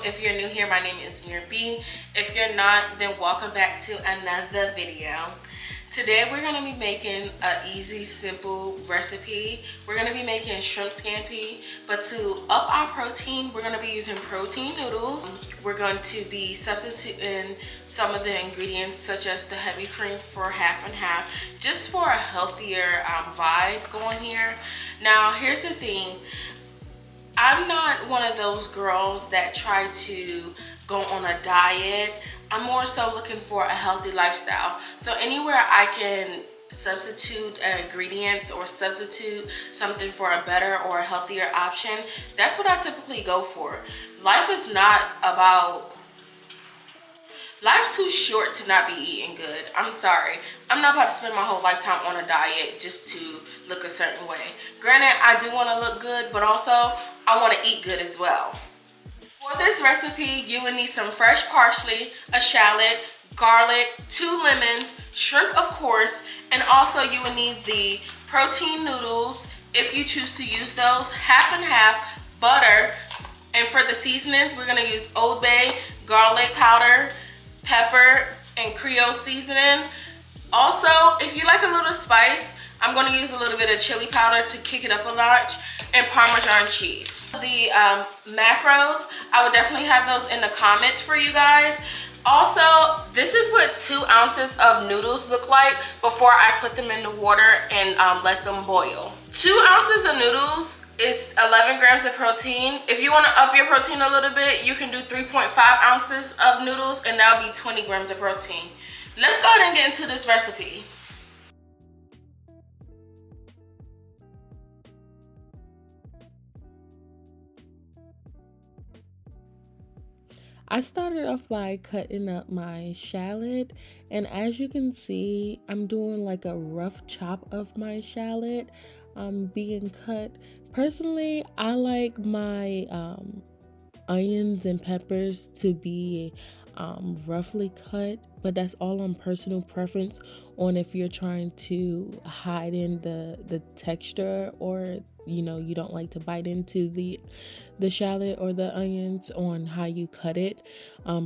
If you're new here, my name is B. If you're not, then welcome back to another video. Today we're gonna be making an easy, simple recipe. We're gonna be making shrimp scampi, but to up our protein, we're gonna be using protein noodles. We're going to be substituting some of the ingredients such as the heavy cream for half and half, just for a healthier vibe going here. Now, here's the thing. I'm not one of those girls that try to go on a diet. I'm more so looking for a healthy lifestyle. So anywhere I can substitute ingredients or substitute something for a better or a healthier option, that's what I typically go for. Life's too short to not be eating good. I'm sorry. I'm not about to spend my whole lifetime on a diet just to look a certain way. Granted, I do want to look good, but also I want to eat good as well. For this recipe, you will need some fresh parsley, a shallot, garlic, 2 lemons, shrimp of course, and also you will need the protein noodles if you choose to use those, half and half, butter, and for the seasonings, we're going to use Old Bay, garlic powder, pepper, and Creole seasoning. Also, if you like a little spice, I'm going to use a little bit of chili powder to kick it up a notch, and Parmesan cheese. The macros, I would definitely have those in the comments for you guys. Also, this is what 2 ounces of noodles look like before I put them in the water and let them boil. 2 ounces of noodles is 11 grams of protein. If you want to up your protein a little bit, you can do 3.5 ounces of noodles and that'll be 20 grams of protein. Let's go ahead and get into this recipe. I started off by cutting up my shallot, and as you can see, I'm doing like a rough chop of my shallot being cut. Personally, I like my onions and peppers to be roughly cut, but that's all on personal preference on if you're trying to hide in the texture, or you don't like to bite into the shallot or the onions, on how you cut it.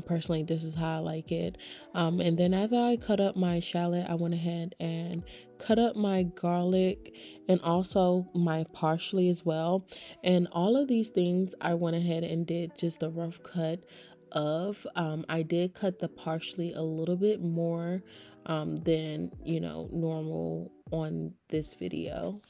Personally, this is how I like it. And then after I cut up my shallot, I went ahead and cut up my garlic and also my parsley as well. And all of these things I went ahead and did just a rough cut of. I did cut the parsley a little bit more than normal on this video.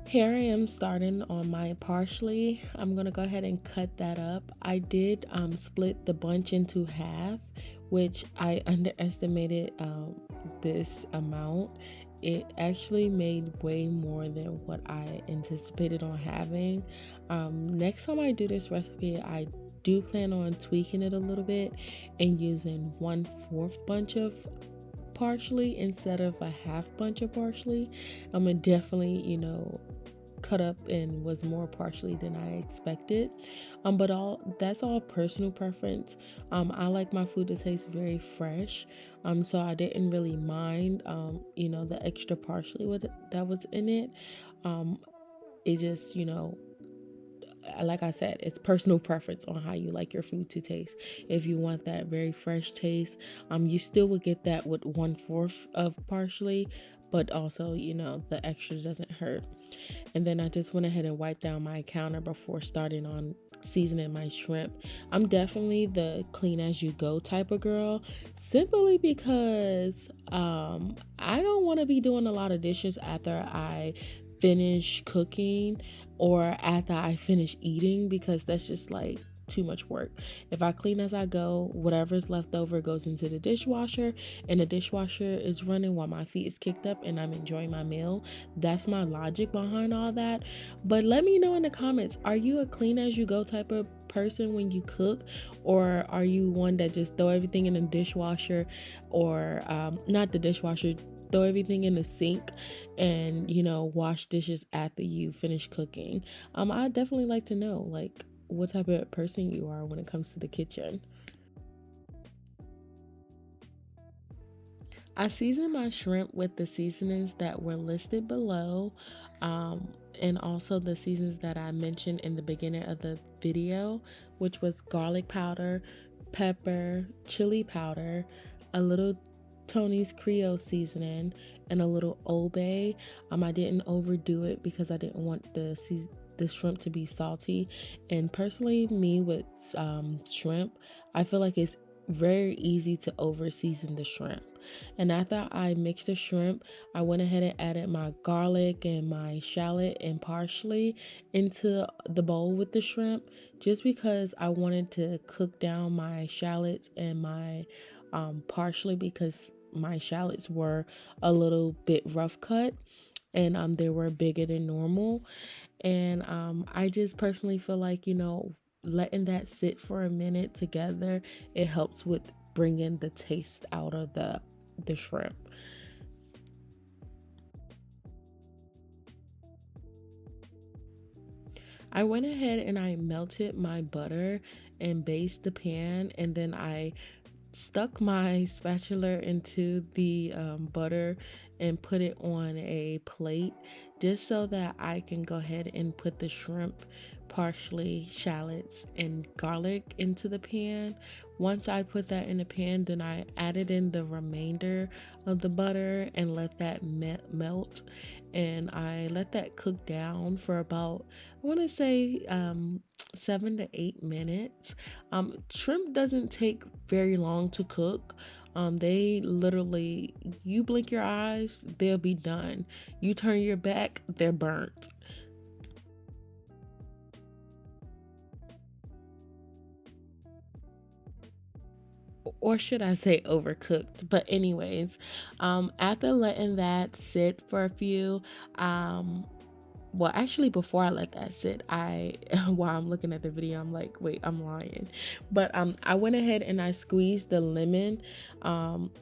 Here I am starting on my parsley. I'm gonna go ahead and cut that up. I did split the bunch into half, which I underestimated this amount. It actually made way more than what I anticipated on having. Next time I do this recipe, I do plan on tweaking it a little bit and using 1/4 bunch of parsley instead of a half bunch of parsley. I'm gonna definitely cut up and was more parsley than I expected, but that's all personal preference. I like my food to taste very fresh, so I didn't really mind the extra parsley that was in it. It just like I said, it's personal preference on how you like your food to taste. If you want that very fresh taste, you still would get that with 1/4 of parsley, but also, the extra doesn't hurt. And then I just went ahead and wiped down my counter before starting on seasoning my shrimp. I'm definitely the clean as you go type of girl, simply because I don't want to be doing a lot of dishes after I finish cooking or after I finish eating, because that's just like too much work. If I clean as I go, whatever's left over goes into the dishwasher, and the dishwasher is running while my feet is kicked up and I'm enjoying my meal. That's my logic behind all that. But let me know in the comments, are you a clean as you go type of person when you cook, or are you one that just throw everything in the dishwasher, or not the dishwasher, throw everything in the sink and, you know, wash dishes after you finish cooking? I'd definitely like to know, like, what type of person you are when it comes to the kitchen. I season my shrimp with the seasonings that were listed below, and also the seasons that I mentioned in the beginning of the video, which was garlic powder, pepper, chili powder, a little Tony's Creole seasoning, and a little Old Bay. I didn't overdo it because I didn't want the shrimp to be salty. And personally, me with shrimp, I feel like it's very easy to over season the shrimp. And after I mixed the shrimp, I went ahead and added my garlic and my shallot and parsley into the bowl with the shrimp, just because I wanted to cook down my shallots and my parsley, because my shallots were a little bit rough cut, and they were bigger than normal. And I just personally feel like, you know, letting that sit for a minute together, it helps with bringing the taste out of the shrimp. I went ahead and I melted my butter and basted the pan, and then I stuck my spatula into the butter and put it on a plate, just so that I can go ahead and put the shrimp, parsley, shallots, and garlic into the pan. Once I put that in the pan, then I added in the remainder of the butter and let that melt, and I let that cook down for about, I want to say 7 to 8 minutes. Shrimp doesn't take very long to cook. They literally, you blink your eyes, they'll be done. You turn your back, they're burnt. Or should I say overcooked? But anyways, after letting that sit for a few, well, actually, before I let that sit, while I'm looking at the video, I'm like, wait, I'm lying. But I went ahead and I squeezed the lemon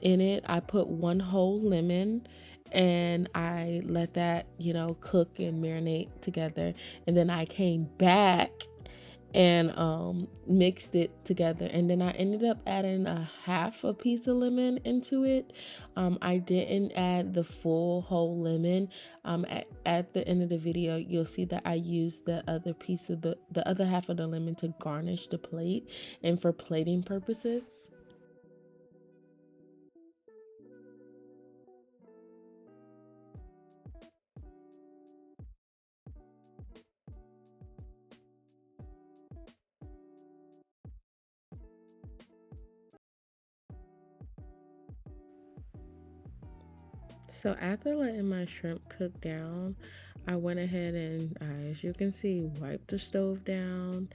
in it. I put one whole lemon, and I let that, you know, cook and marinate together. And then I came back and mixed it together, and then I ended up adding a half a piece of lemon into it. I didn't add the full whole lemon. At the end of the video, you'll see that I used the other piece of the other half of the lemon to garnish the plate and for plating purposes. So after letting my shrimp cook down, I went ahead and, as you can see, wiped the stove down,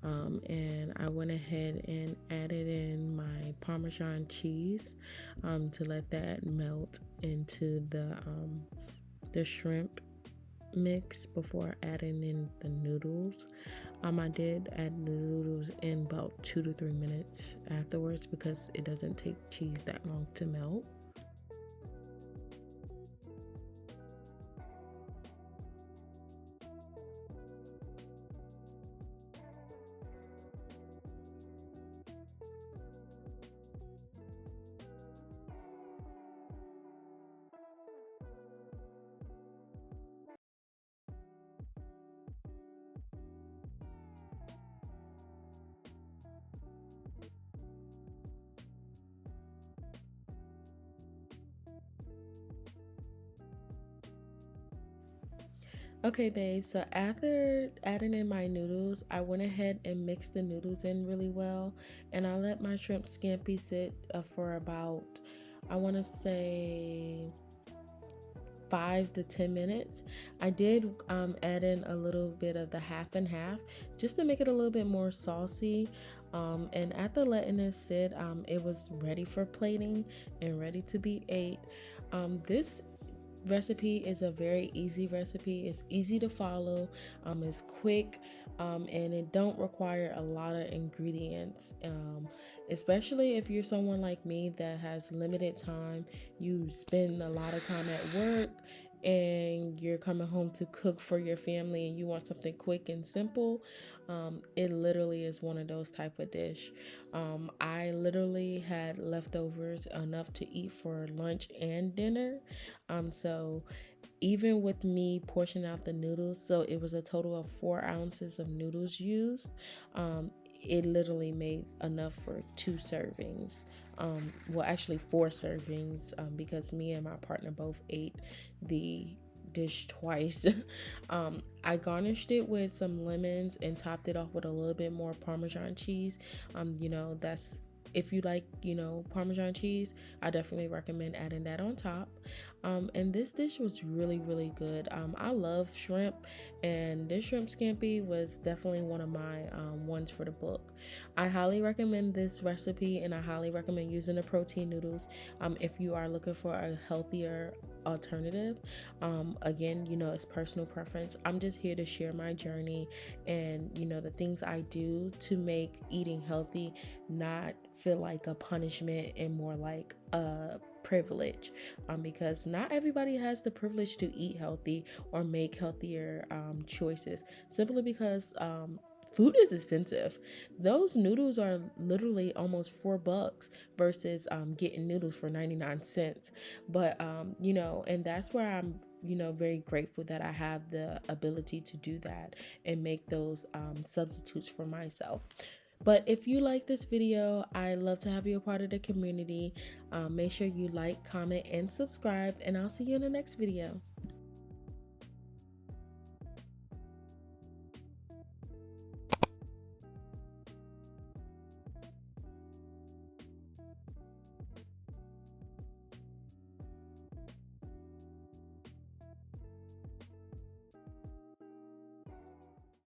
and I went ahead and added in my Parmesan cheese to let that melt into the shrimp mix before adding in the noodles. I did add the noodles in about 2 to 3 minutes afterwards, because it doesn't take cheese that long to melt. Okay, babe, so after adding in my noodles, I went ahead and mixed the noodles in really well, and I let my shrimp scampi sit for about, I want to say, 5 to 10 minutes. I did add in a little bit of the half and half just to make it a little bit more saucy. And after letting it sit, it was ready for plating and ready to be ate. This recipe is a very easy recipe. It's easy to follow, it's quick, and it don't require a lot of ingredients, especially if you're someone like me that has limited time. You spend a lot of time at work and you're coming home to cook for your family and you want something quick and simple. It literally is one of those type of dish. I literally had leftovers enough to eat for lunch and dinner. So even with me portioning out the noodles, so it was a total of 4 ounces of noodles used. It literally made enough for 2 servings. Well, actually 4 servings, because me and my partner both ate the dish twice. I garnished it with some lemons and topped it off with a little bit more Parmesan cheese. That's, if you like, Parmesan cheese, I definitely recommend adding that on top. And this dish was really, really good. I love shrimp, and this shrimp scampi was definitely one of my ones for the book. I highly recommend this recipe, and I highly recommend using the protein noodles if you are looking for a healthier alternative. Again, it's personal preference. I'm just here to share my journey and the things I do to make eating healthy not feel like a punishment and more like a privilege, because not everybody has the privilege to eat healthy or make healthier choices, simply because food is expensive. Those noodles are literally almost $4 versus getting noodles for 99 cents. But and that's where I'm very grateful that I have the ability to do that and make those substitutes for myself. But if you like this video, I love to have you a part of the community. Make sure you like, comment, and subscribe, and I'll see you in the next video.